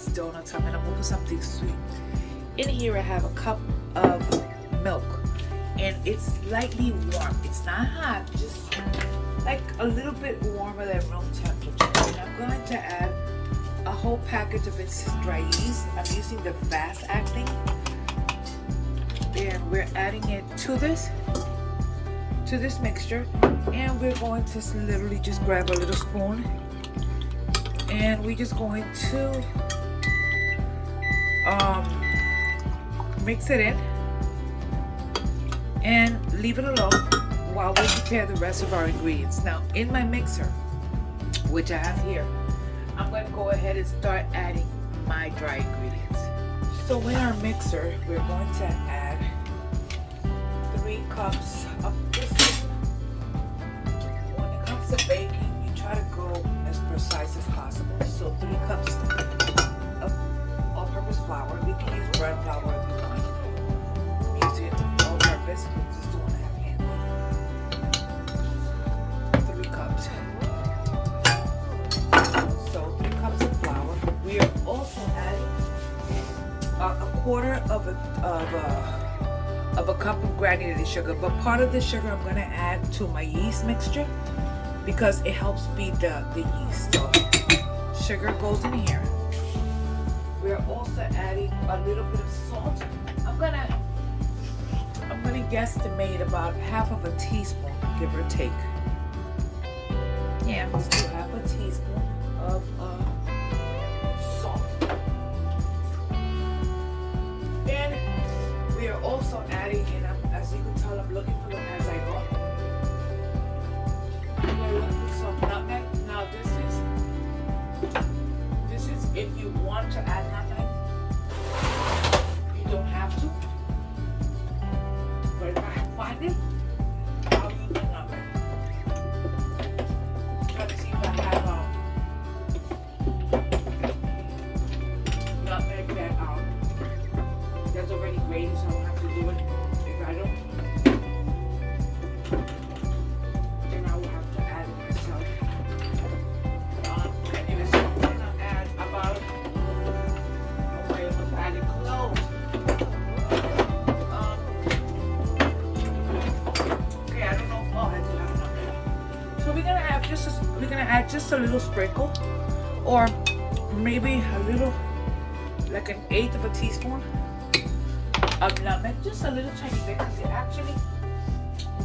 it's donuts. I'm gonna move for something sweet. In here I have a cup of milk, and it's slightly warm. It's not hot, just like a little bit warmer than room temperature. And I'm going to add a whole package of instant dry yeast. I'm using the fast acting, and we're adding it to this mixture, and we're going to literally just grab a little spoon, and we're just going to mix it in and leave it alone while we prepare the rest of our ingredients. Now in my mixer, which I have here, I'm going to go ahead and start adding my dry ingredients. So in our mixer, we're going to add 3 cups of this. When it comes to baking, you try to go as precise as possible. So 3 cups of all-purpose flour. You can use bread flour if you want. Use it all-purpose. Just don't want to have hand. 3 cups. So 3 cups of flour. We are also adding a quarter of a cup of granulated sugar, but part of the sugar I'm going to add to my yeast mixture because it helps feed the yeast. So sugar goes in here. We're also adding a little bit of salt. I'm gonna guesstimate about half of a teaspoon, give or take. Yeah, let's do half a teaspoon of salt. And we are also adding in, as you can tell, I'm looking for them as I go. We're looking for some nutmeg. Now this is if you want to add nutmeg. You don't have to. But if I find it, I'll use the nutmeg. Try to see if I have nutmeg that's already grated, so I don't have to do it. If I don't, then I will have to add it myself. Anyways, I'm gonna add about adding cloves. Okay, I don't know. Oh, I do have nutmeg. So we're gonna add just a little sprinkle, or maybe a little, like 1/8 of a teaspoon of nutmeg, just a little tiny bit, because it actually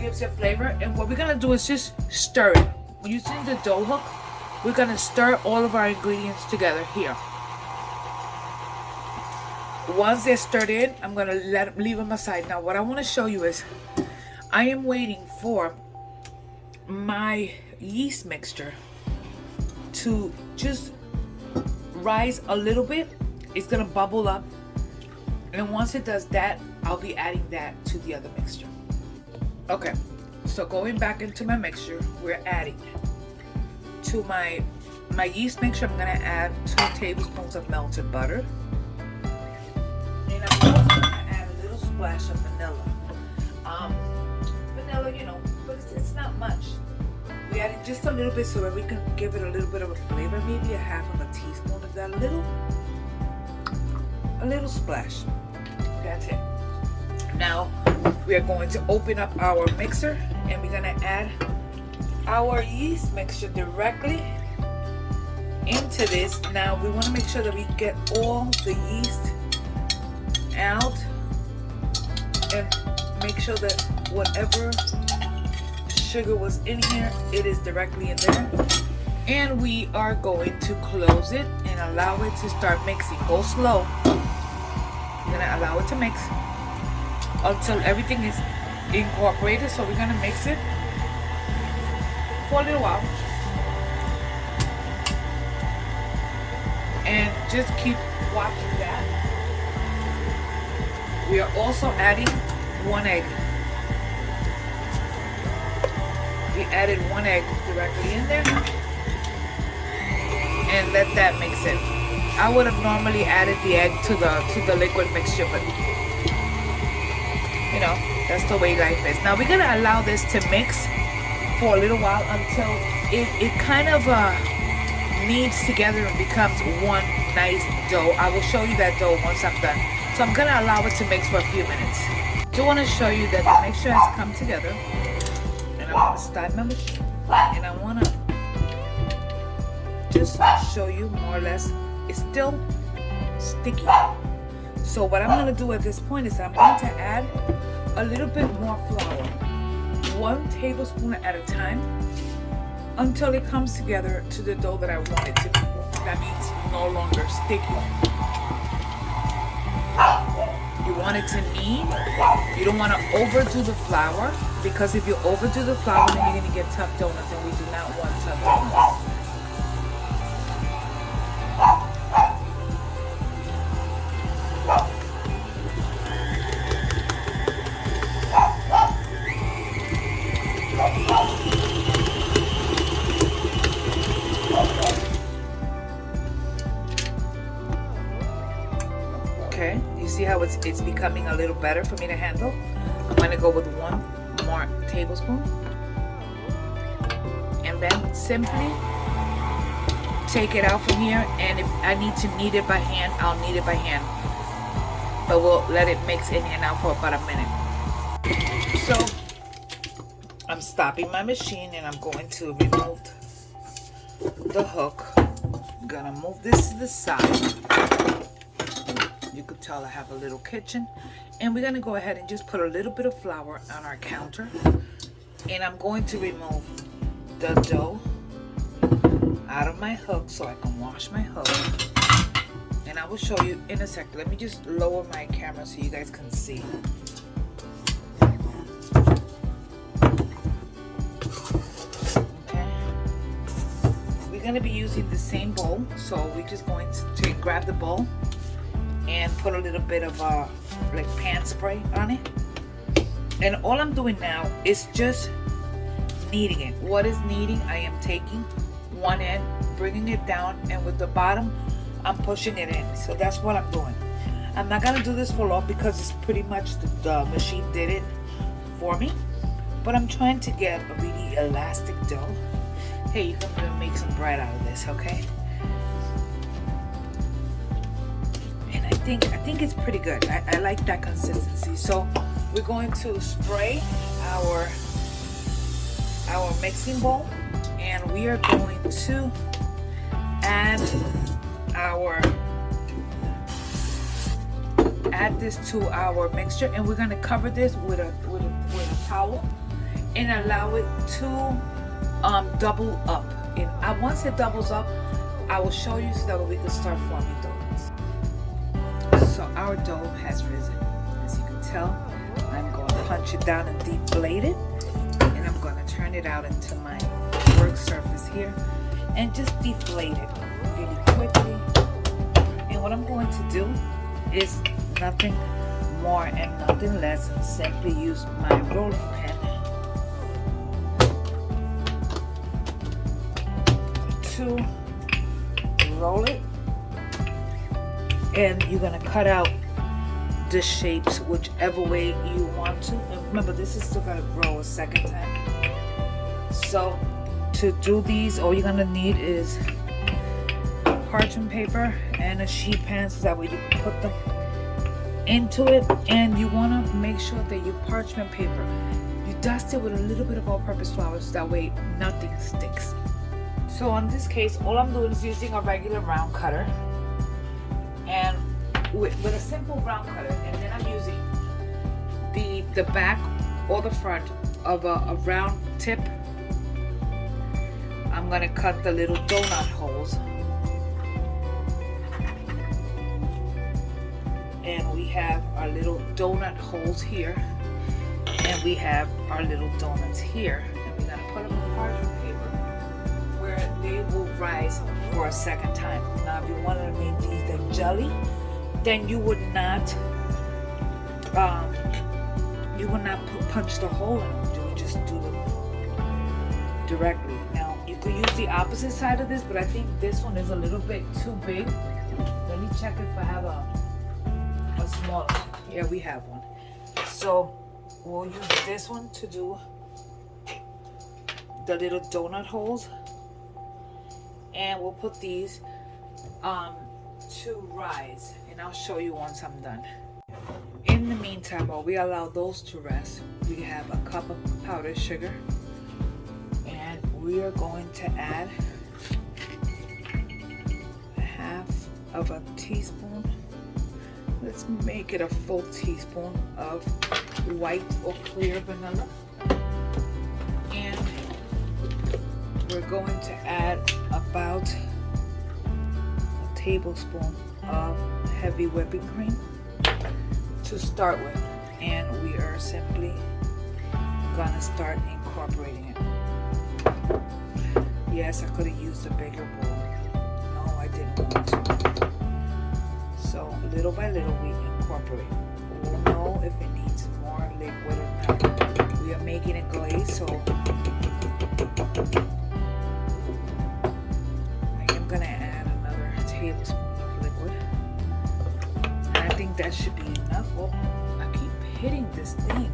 gives it flavor. And what we're gonna do is just stir it. Using the dough hook, we're gonna stir all of our ingredients together here. Once they're stirred in, I'm gonna leave them aside. Now what I want to show you is I am waiting for my yeast mixture to just rise a little bit. It's gonna bubble up, and once it does that, I'll be adding that to the other mixture. Okay, so going back into my mixture, we're adding to my yeast mixture, I'm gonna add 2 tablespoons of melted butter, and I'm also gonna add a little splash of vanilla. Vanilla, you know, but it's not much. We added just a little bit so that we can give it a little bit of a flavor, maybe 1/2 of a teaspoon of that, a little splash. That's it. Now we are going to open up our mixer, and we're gonna add our yeast mixture directly into this. Now we want to make sure that we get all the yeast out, and make sure that whatever sugar was in here, it is directly in there. And we are going to close it and allow it to start mixing. Go slow. We're gonna allow it to mix until everything is incorporated. So we're gonna mix it for a little while, and just keep watching that. We are also adding 1 egg. We added 1 egg directly in there, and let that mix in. I would have normally added the egg to the liquid mixture, but you know, that's the way life is. Now we're gonna allow this to mix for a little while until it kind of kneads together and becomes one nice dough. I will show you that dough once I'm done. So I'm gonna allow it to mix for a few minutes. I do want to show you that the mixture has come together, and I'm gonna start my machine, and I wanna just show you more or less. It's still sticky. So what I'm gonna do at this point is I'm going to add a little bit more flour, 1 tablespoon at a time, until it comes together to the dough that I want it to be. That means no longer sticky. You want it to knead. You don't want to overdo the flour, because if you overdo the flour, then you're going to get tough donuts, and we do not want tough donuts. Okay, you see how it's becoming a little better for me to handle? I'm going to go with 1 more tablespoon, and then simply take it out from here, and if I need to knead it by hand, I'll knead it by hand, but we'll let it mix in here now for about a minute. So I'm stopping my machine, and I'm going to remove the hook. I'm gonna move this to the side. You could tell I have a little kitchen, and we're gonna go ahead and just put a little bit of flour on our counter, and I'm going to remove the dough out of my hook so I can wash my hook, and I will show you in a second. Let me just lower my camera so you guys can see. Okay, we're gonna be using the same bowl, so we're just going to grab the bowl and put a little bit of like pan spray on it, and all I'm doing now is just kneading it. What is kneading? I am taking one end, bringing it down, and with the bottom I'm pushing it in. So that's what I'm doing. I'm not gonna do this for long because it's pretty much the machine did it for me, but I'm trying to get a really elastic dough. Hey, you can make some bread out of this, okay? I think it's pretty good. I like that consistency. So we're going to spray our mixing bowl, and we are going to add this to our mixture, and we're going to cover this with a towel and allow it to double up. And once it doubles up, I will show you so that we can start forming donuts. So our dough has risen. As you can tell, I'm going to punch it down and deflate it, and I'm going to turn it out into my work surface here and just deflate it really quickly. And what I'm going to do is nothing more and nothing less than simply use my rolling pin to roll it. And you're going to cut out the shapes whichever way you want to. And remember, this is still going to grow a second time. So to do these, all you're going to need is parchment paper and a sheet pan, so that way you can put them into it. And you want to make sure that your parchment paper, you dust it with a little bit of all-purpose flour, so that way nothing sticks. So in this case, all I'm doing is using a regular round cutter, and with a simple round cutter, and then I'm using the back or the front of a round tip. I'm gonna cut the little donut holes, and we have our little donut holes here, and we have our little donuts here, and we're gonna put them in parchment paper where they will rise for a second time. Now, if you wanted to make these like jelly, then you would not punch the hole in them. You would just do them directly. Now, you could use the opposite side of this, but I think this one is a little bit too big. Let me check if I have a smaller. Yeah, we have one. So we'll use this one to do the little donut holes. and we'll put these to rise, and I'll show you once I'm done. In the meantime, while we allow those to rest, we have a cup of powdered sugar, and we are going to add a half of a teaspoon. Let's make it a full teaspoon of white or clear vanilla, and we're going to add about a tablespoon of heavy whipping cream to start with, and we are simply gonna start incorporating it. Yes, I could have used a bigger bowl. No, I didn't want to. So little by little we incorporate. We'll know if it needs more liquid or not. We are making a glaze, so I am gonna add another tablespoon of liquid. And I think that should be enough. Oh, I keep hitting this thing.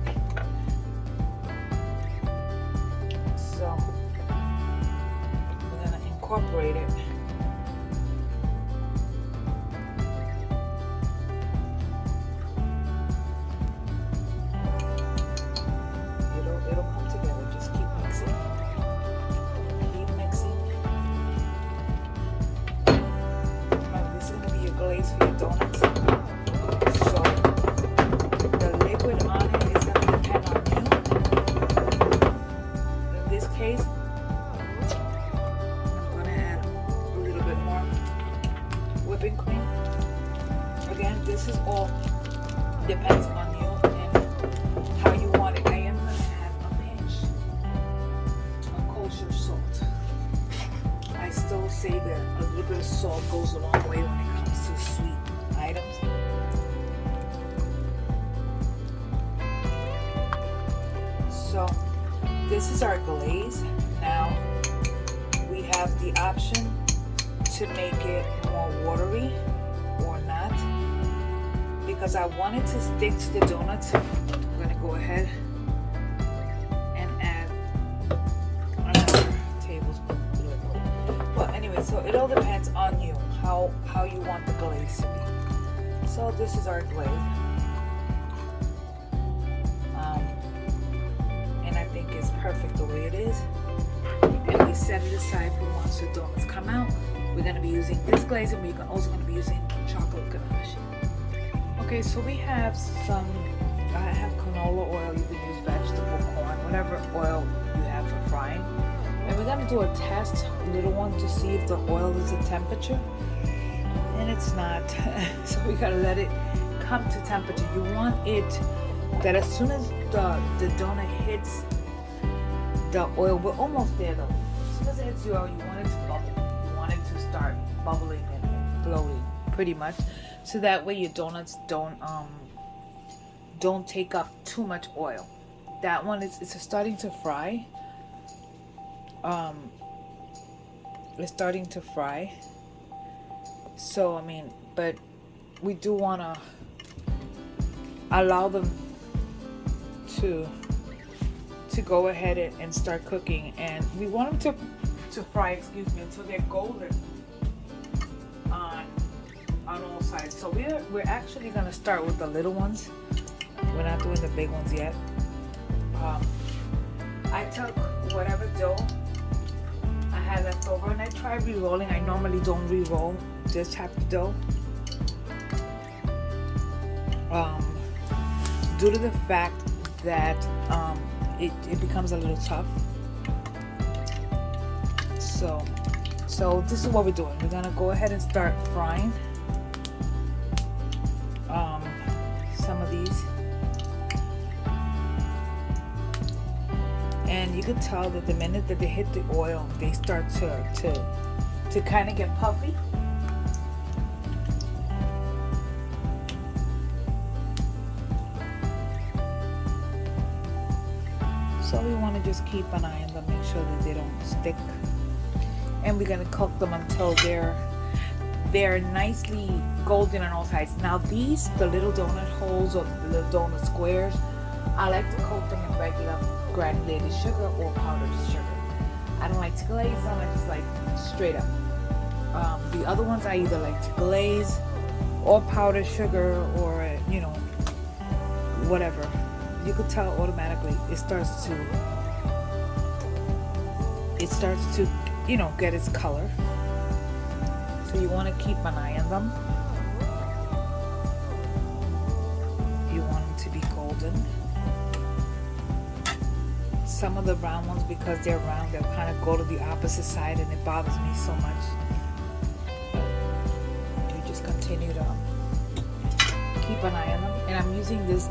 So we're gonna incorporate it. It'll come together. Just keep mixing. Keep mixing. Remember, this is gonna be your glaze for your donuts. So the liquid on it is gonna depend on you. In this case, I'm gonna add a little bit more whipping cream. Again, this is all depends on you and how you want it. I am gonna add a pinch of kosher salt. I still say that a little bit of salt goes a long way when it comes to sweet items. So this is our glaze. Now we have the option to make it more watery or not. Because I want it to stick to the donuts, I'm gonna go ahead and add another tablespoon of liquid. Well, anyway, so it all depends on you, how you want the glaze to be. So this is our glaze. And I think it's perfect the way it is. And we set it aside for once the donuts come out. We're gonna be using this glaze, and we're also gonna be using chocolate ganache. Okay, so we have I have canola oil. You can use vegetable, corn, whatever oil you have for frying. And we're gonna do a test, a little one, to see if the oil is the temperature. And it's not. So we gotta let it come to temperature. You want it that as soon as the donut hits the oil, we're almost there though. As soon as it hits the oil, you want it to bubble. You want it to start bubbling and floating, pretty much. So that way your donuts don't take up too much oil. That one it's starting to fry. It's starting to fry. So I mean, but we do wanna allow them to go ahead and start cooking, and we want them to fry, excuse me, until they're golden on all sides. So we're actually gonna start with the little ones. We're not doing the big ones yet. I took whatever dough I had left over, and I tried re-rolling. I normally don't re-roll, just tap the dough. Due to the fact that it becomes a little tough. So this is what we're doing. We're gonna go ahead and start frying some of these, and you can tell that the minute that they hit the oil, they start to kind of get puffy. So we want to just keep an eye on them, make sure that they don't stick. And we're gonna cook them until they're nicely golden on all sides. Now these, the little donut holes or the little donut squares, I like to coat them in regular granulated sugar or powdered sugar. I don't like to glaze them, I just like straight up. The other ones I either like to glaze or powder sugar or, you know, whatever. You could tell automatically it starts to, you know, get its color. So you want to keep an eye on them. You want them to be golden. Some of the round ones, because they're round, they'll kind of go to the opposite side, and it bothers me so much. But you just continue to keep an eye on them. And I'm using this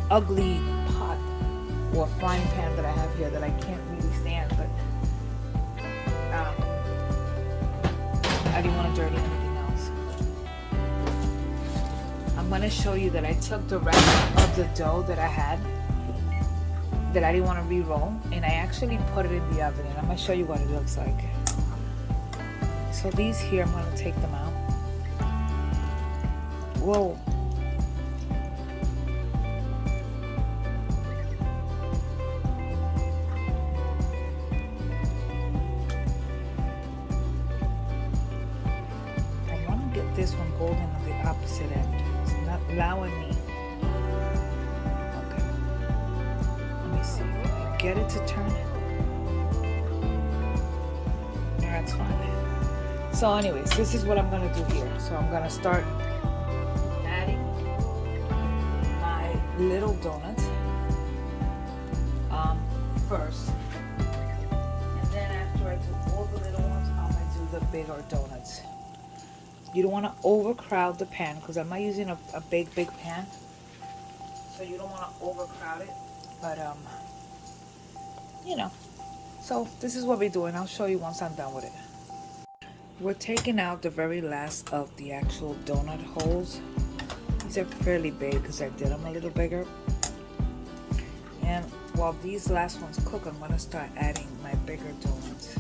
ugly pot or frying pan that I have here that I can't really stand, but I didn't want to dirty anything else. I'm going to show you that I took the rest of the dough that I had, that I didn't want to re-roll, and I actually put it in the oven, and I'm going to show you what it looks like. So these here, I'm going to take them out. Whoa. This one golden on the opposite end. It's not allowing me. Okay. Let me see. Can I get it to turn? That's fine. So anyways, this is what I'm going to do here. So I'm going to start adding my little donuts first. And then after I do all the little ones, I'm going to do the bigger donuts. You don't want to overcrowd the pan, because I'm not using a big pan, so you don't want to overcrowd it. But you know, so this is what we're doing. I'll show you once I'm done with it. We're taking out the very last of the actual donut holes. These are fairly big because I did them a little bigger. And while these last ones cook, I'm going to start adding my bigger donuts.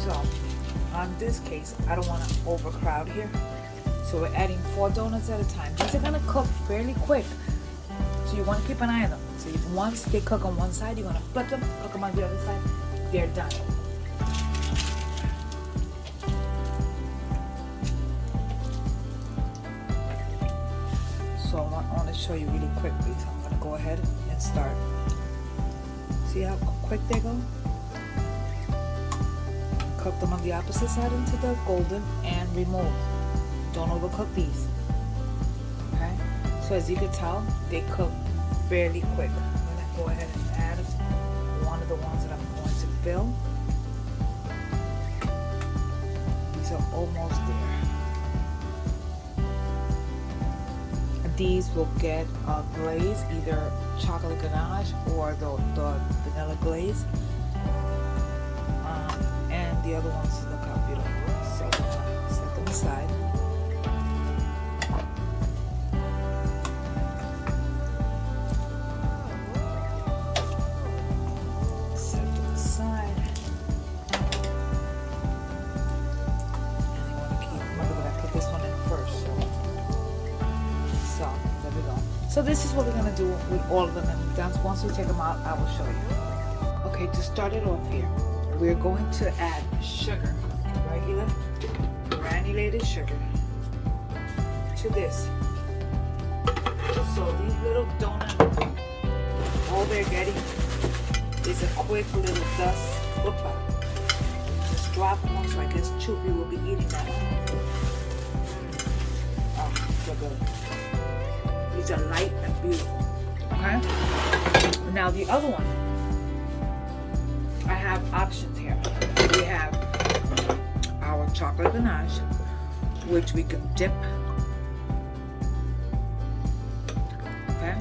So, on this case, I don't want to overcrowd here. So we're adding 4 donuts at a time. These are going to cook fairly quick. So you want to keep an eye on them. So once they cook on one side, you're going to flip them, cook them on the other side. They're done. So I want to show you really quickly. So I'm going to go ahead and start. See how quick they go? Cook them on the opposite side until they're golden and remove. Don't overcook these. Okay? So as you can tell, they cook fairly quick. I'm going to go ahead and add one of the ones that I'm going to fill. These are almost there. These will get a glaze, either chocolate ganache or the vanilla glaze. And the other ones, look how beautiful. So set them aside. Set them aside. And you want to keep, remember that I put this one in first. So there we go. So this is what we're going to do with all of them. And once we take them out, I will show you. Okay, to start it off here, we're going to add sugar, regular granulated sugar, to this. So these little donuts, all they're getting is a quick little dust. Whoop-a. Just drop one, so I guess Choopy will be eating that one. Oh, so good. These are light and beautiful. Okay? Now the other one, I have options here. We have our chocolate ganache, which we can dip, okay,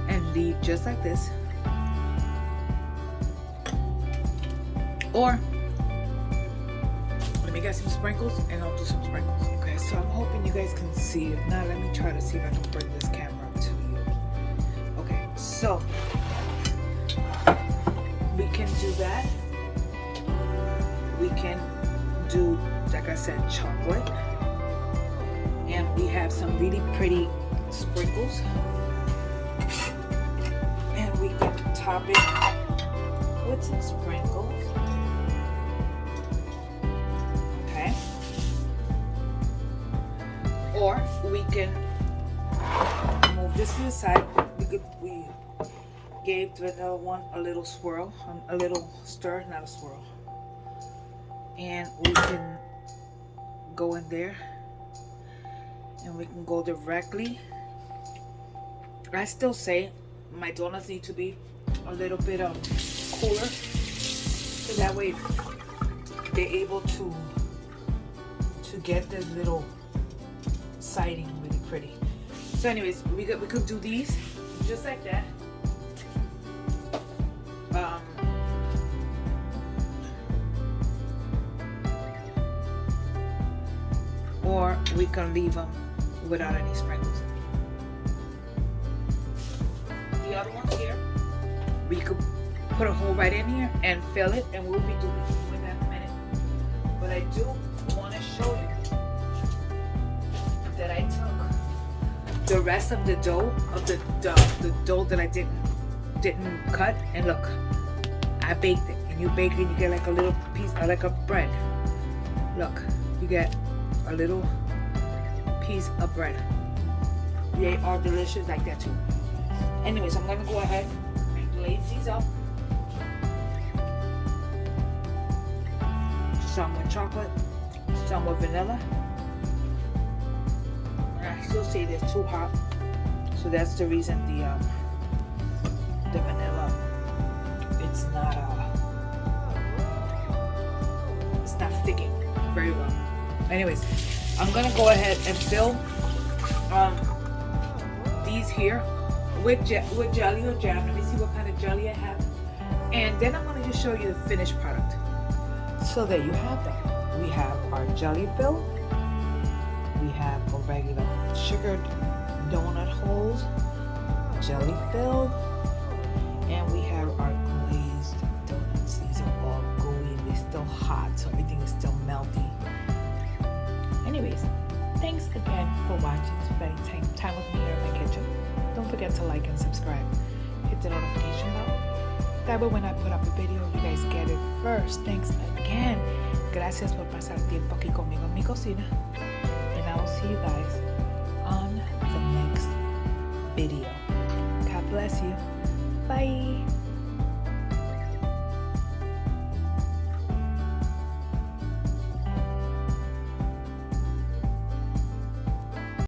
and leave just like this. Or let me get some sprinkles, and I'll do some sprinkles. Okay, so I'm hoping you guys can see. If not, let me try to see if I can bring this camera to you. Okay, so we can do that. We can do, like I said, chocolate. And we have some really pretty sprinkles. And we can top it with some sprinkles. Okay. Or we can move this to the side. We gave the vanilla one a little swirl, a little stir, not a swirl. And we can go in there and we can go directly. I still say my donuts need to be a little bit cooler, so that way they're able to get the little siding really pretty. So anyways, we could do these just like that. Or we can leave them without any sprinkles. The other ones here, we could put a hole right in here and fill it, and we'll be doing that in a minute. But I do want to show you that I took the rest of the dough the dough that I didn't cut, and look, I baked it. And you bake it, you get like a little piece, like a bread. Look, you get a little piece of bread. They are delicious like that too. Anyways, I'm gonna go ahead and glaze these up. Some with chocolate, some with vanilla. And I still say they're too hot, so that's the reason the vanilla, it's not sticking very well. Anyways, I'm gonna go ahead and fill these here with jelly or jam. Let me see what kind of jelly I have, and then I'm gonna just show you the finished product. So there you have them. We have our jelly fill, we have a regular sugared donut holes, jelly filled, and we have our glazed donuts. These are all gooey, they're still hot, so everything is still melty. Anyways, thanks again for watching, spending time with me here in my kitchen. Don't forget to like and subscribe. Hit the notification bell. That way when I put up a video, you guys get it first. Thanks again. Gracias por pasar tiempo aquí conmigo en mi cocina. And I will see you guys on the next video. God bless you. Bye.